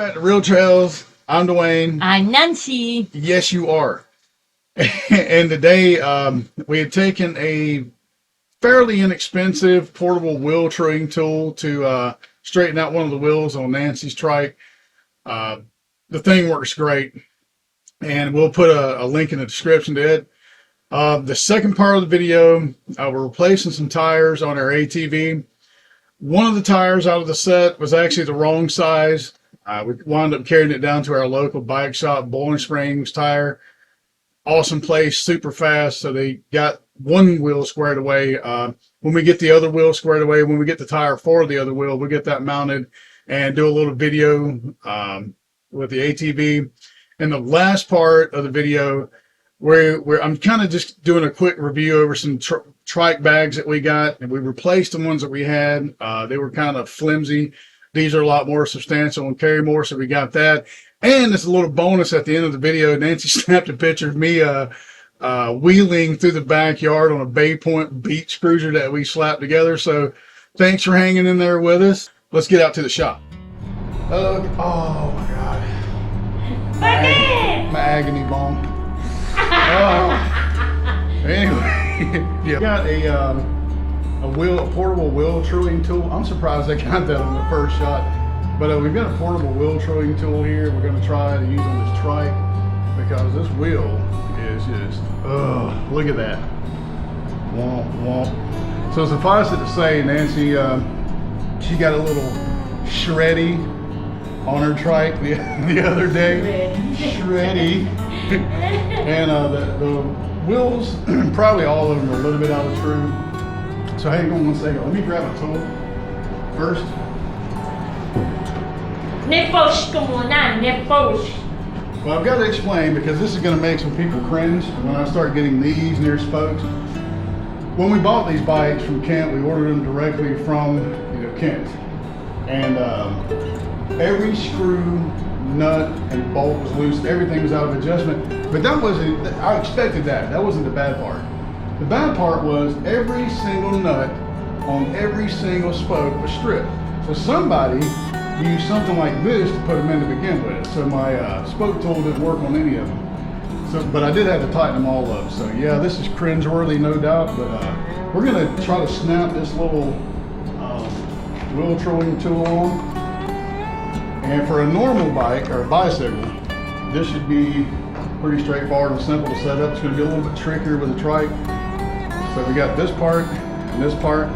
back to Real Trails. I'm Dwayne. I'm Nancy. Yes, you are. And today we had taken a fairly inexpensive portable wheel trimming tool to straighten out one of the wheels on Nancy's trike. The thing works great, and we'll put a link in the description to it. The second part of the video, we're replacing some tires on our ATV. One of the tires out of the set was actually the wrong size. We wound up carrying it down to our local bike shop, Bowling Springs Tire. Awesome place, super fast. So they got one wheel squared away. When we get the other wheel squared away, when we get the tire for the other wheel, we'll get that mounted and do a little video with the ATV. And the last part of the video, where I'm kind of just doing a quick review over some trike bags that we got, and we replaced the ones that we had. They were kind of flimsy. These are a lot more substantial and carry more, so we got that. And it's a little bonus at the end of the video. Nancy snapped a picture of me wheeling through the backyard on a Bay Point beach cruiser that we slapped together. So thanks for hanging in there with us. Let's get out to the shop. Oh my God. My agony bomb. Anyway, yeah, got a portable wheel trimming tool. I'm surprised I got that on the first shot, but we've got a portable wheel trimming tool here. We're going to try to use on this trike because this wheel is just, look at that. Womp womp. So suffice it to say, Nancy, she got a little shreddy on her trike the other day. Shreddy. And the wheels, probably all of them are a little bit out of screw. So hang on one second. Let me grab a tool first. Well, I've got to explain because this is going to make some people cringe when I start getting these near spokes. When we bought these bikes from Kent, we ordered them directly from Kent. And every screw, nut, and bolt was loose. Everything was out of adjustment. But that wasn't, I expected that. That wasn't the bad part. The bad part was every single nut on every single spoke was stripped. So somebody used something like this to put them in to begin with. So my spoke tool didn't work on any of them. So, but I did have to tighten them all up. So yeah, this is cringeworthy, no doubt. But we're gonna try to snap this little wheel trimming tool on. And for a normal bike or a bicycle, this should be pretty straightforward and simple to set up. It's going to be a little bit trickier with a trike. So we got this part and this part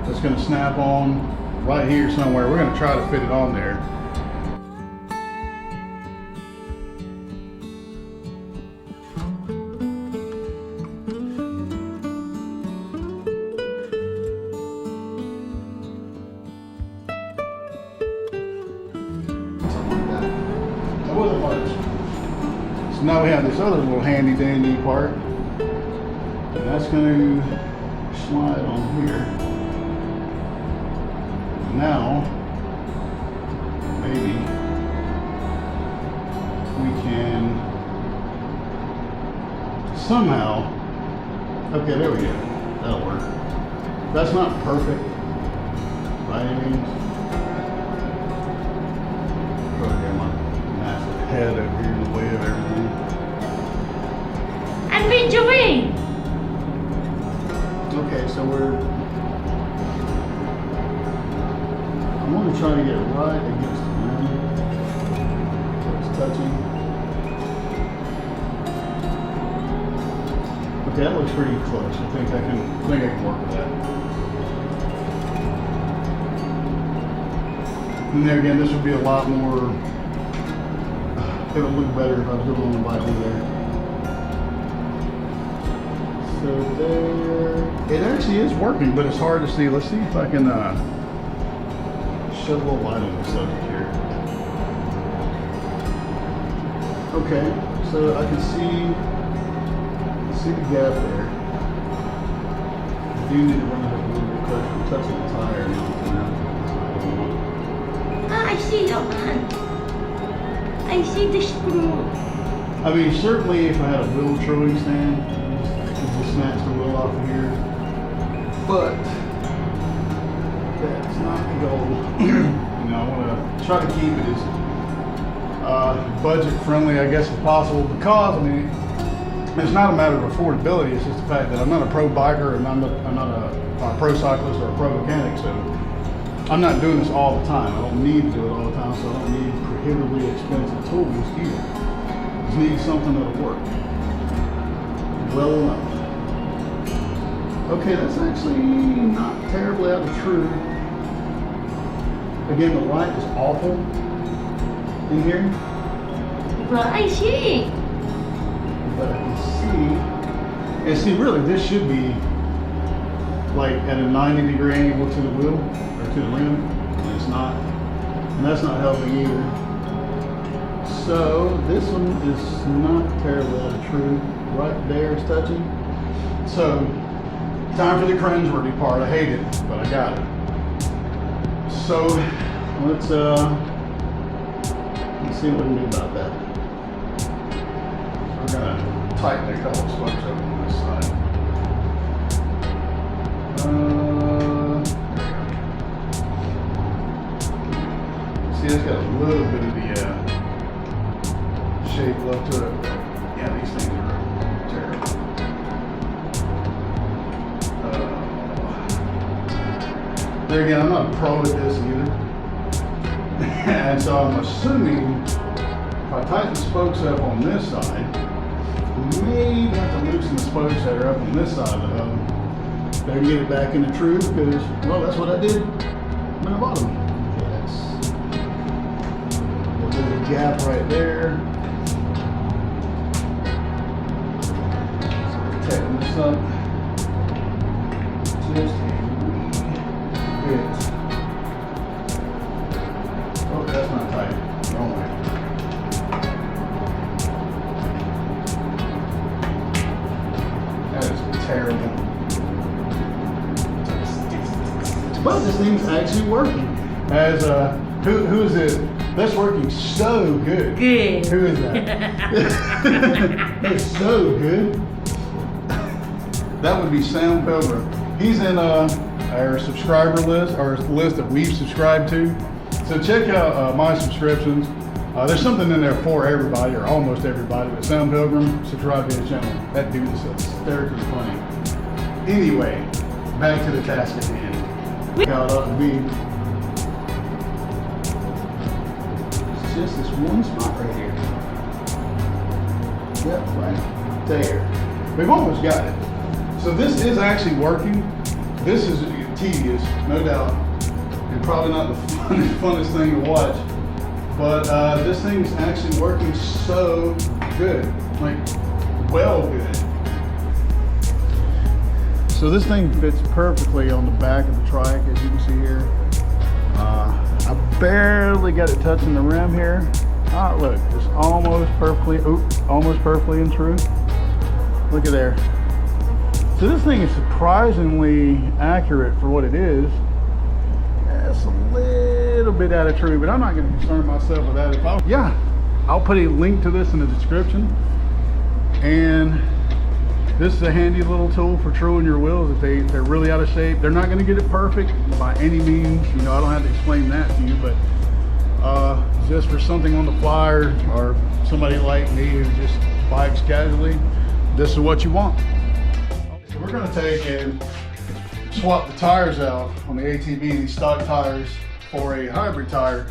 that's going to snap on right here somewhere. We're going to try to fit it on there. So now we have this other little handy dandy part, and that's going to slide on here. Now, maybe we can somehow, okay, there we go, that'll work. That's not perfect by any means. Head over here in the way of everything. And we're doing. Okay, so I'm going to try to get it right against the ground. So it's touching. Okay, that looks pretty close. I think I can work with that. And there again, this would be a lot more. It would look better if I put it on the bike over there. So there, it actually is working, but it's hard to see. Let's see if I can shed a little light on the subject here. Okay, so I can see the gap there. I do need to run it up a little bit closer. I'm touching the tire now. I see your hand. I see the screw. I mean, certainly if I had a wheel trimming stand, I could just snatch the wheel off of here. But that's not the goal. I want to try to keep it as budget friendly, I guess, if possible, because I mean, it's not a matter of affordability. It's just the fact that I'm not a pro biker and I'm not a pro cyclist or a pro mechanic, so I'm not doing this all the time. I don't need to do it all the time, so I don't need prohibitively expensive tools either. I just need something that'll work well enough. Okay, that's actually not terribly out of true. Again, the light is awful in here, Well, I see. but I can see, and see, really, this should be like at a 90-degree angle to the wheel, or to the rim, and it's not, and that's not helping either. So this one is not terribly out of true. Right there is touching. So, time for the cringeworthy part. I hate it, but I got it. So, let's see what we can do about that. So we're gonna tighten a couple spokes up on this side. See, it's got a little bit of the shape left to it. Yeah, these things are terrible. There again, I'm not a pro at this either. And so I'm assuming if I tighten the spokes up on this side, I may have to loosen the spokes that are up on this side of the hub. Better get it back into true because, well, that's what I did when I bought them. Yes. A little bit of a gap right there. So tighten this up. Just a wee bit. Oh, that's not tight. Wrong way. That is terrible. But this thing's actually working. As who is it? That's working so good. Good. Who is that? That's so good. That would be Sam Pilgrim. He's in our subscriber list, or list that we've subscribed to. So check out my subscriptions. There's something in there for everybody, or almost everybody, but Sound Pilgrim, subscribe to his channel. That dude is hysterically funny. Anyway, back to the task at hand. How it ought to be. It's just this one spot right here. Yep, right there. We've almost got it. So this is actually working. This is tedious, no doubt. And probably not the funnest thing to watch, but this thing's actually working so good, like well good. So this thing fits perfectly on the back of the trike, as you can see here. I barely got it touching the rim here. Ah, look, it's almost perfectly in true. Look at there. So this thing is surprisingly accurate for what it is. It's a little bit out of true, but I'm not going to concern myself with that. I'll put a link to this in the description. And this is a handy little tool for truing your wheels if they're really out of shape. They're not going to get it perfect by any means. You know, I don't have to explain that to you, but just for something on the fly, or somebody like me who just bikes casually, this is what you want. So we're going to take and swap the tires out on the ATV, these stock tires, for a hybrid tire.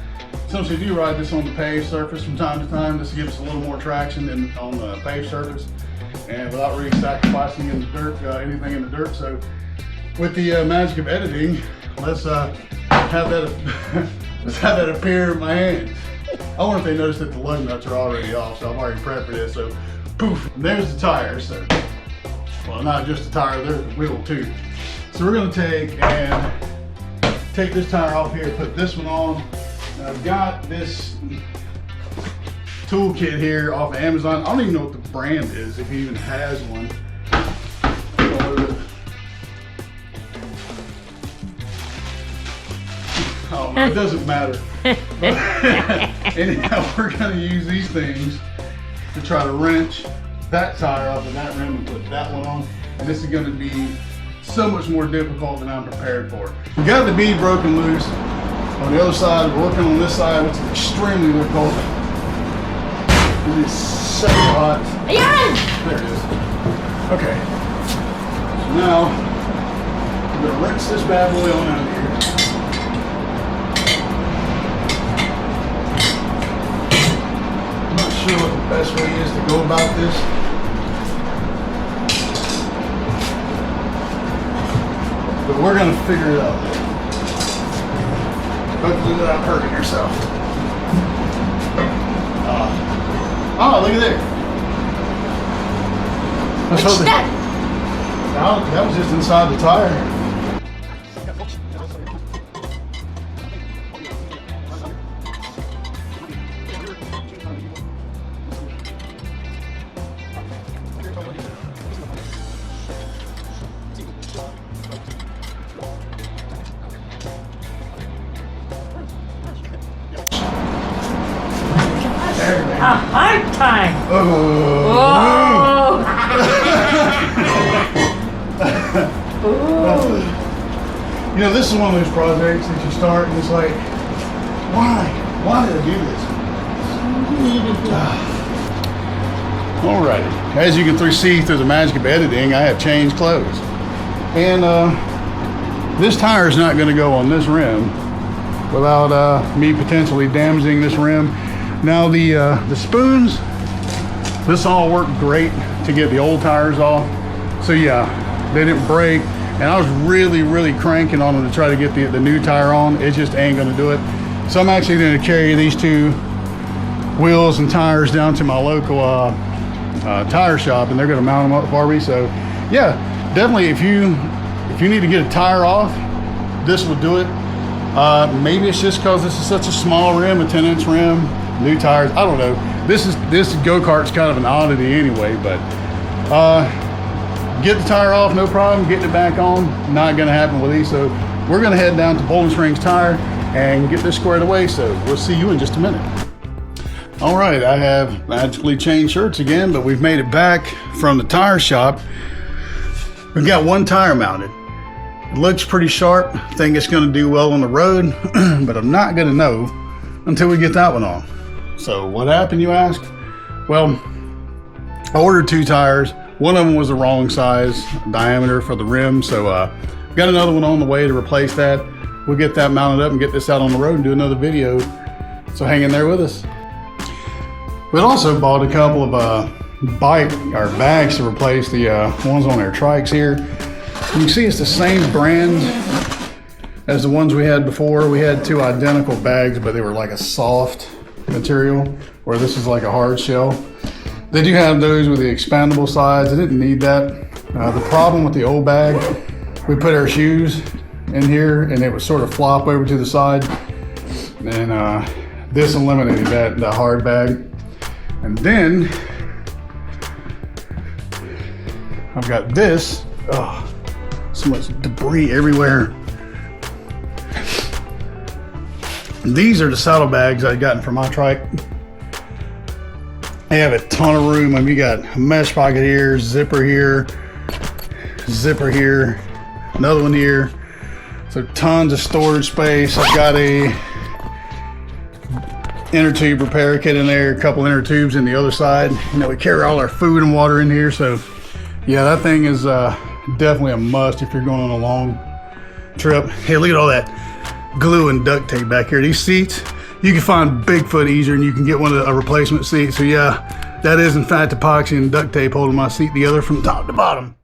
Since we do ride this on the paved surface from time to time, this gives us a little more traction than on the paved surface, and without really sacrificing in the dirt, anything in the dirt. So with the magic of editing, let's have that let's have that appear in my hands. I wonder if they noticed that the lug nuts are already off, so I've already prepped for this. So poof, and there's the tire. So, well, not just the tire, there's the wheel too. So we're going to take this tire off here, put this one on. And I've got this toolkit here off of Amazon. I don't even know what the brand is, if he even has one. Oh, it doesn't matter. Anyhow, we're going to use these things to try to wrench that tire off of that rim and put that one on. And this is going to be so much more difficult than I'm prepared for. We got the bead broken loose on the other side. We're working on this side, which is extremely difficult. It's so hot. Ayan! There it is. Okay. So now, I'm going to rinse this bad boy on out of here. I'm not sure what the best way is to go about this. But we're going to figure it out. Hopefully without hurting yourself. Oh, look at there. What's that? That was just inside the tire. A hard time. Oh. You know, this is one of those projects that you start and it's like, why? Why did I do this? Alrighty. As you can see through the magic of editing, I have changed clothes. And this tire is not going to go on this rim without me potentially damaging this rim. Now the spoons, this all worked great to get the old tires off. So yeah, they didn't break. And I was really cranking on them to try to get the new tire on. It just ain't gonna do it. So I'm actually gonna carry these two wheels and tires down to my local tire shop, and they're gonna mount them up for me. So yeah, definitely if you need to get a tire off, this will do it. Maybe it's just because this is such a small rim, a 10-inch rim, new tires, I don't know. This go-kart's kind of an oddity anyway, but get the tire off, no problem. Getting it back on, not gonna happen with these. So we're gonna head down to Bowling Springs Tire and get this squared away. So we'll see you in just a minute. All right, I have magically changed shirts again, but we've made it back from the tire shop. We've got one tire mounted. It looks pretty sharp. I think it's gonna do well on the road, but I'm not gonna know until we get that one on. So what happened, you ask? Well, I ordered two tires. One of them was the wrong size diameter for the rim, so got another one on the way to replace that. We'll get that mounted up and get this out on the road and do another video. So hang in there with us. We also bought a couple of bags to replace the ones on our trikes here. You can see it's the same brand as the ones we had before. We had two identical bags, but they were like a soft material, where this is like a hard shell. They do have those with the expandable sides. I didn't need that. The problem with the old bag, we put our shoes in here and it would sort of flop over to the side. And this eliminated that hard bag. And then I've got this. Oh, so much debris everywhere. These are the saddlebags I've gotten for my trike. They have a ton of room. I mean, you got a mesh pocket here, zipper here, another one here. So tons of storage space. I've got a inner tube repair kit in there, a couple inner tubes in the other side. You know, we carry all our food and water in here. So yeah, that thing is definitely a must if you're going on a long trip. Hey, look at all that glue and duct tape back here. These seats, you can find Bigfoot easier and you can get a replacement seat. So yeah, that is in fact epoxy and duct tape holding my seat together from top to bottom.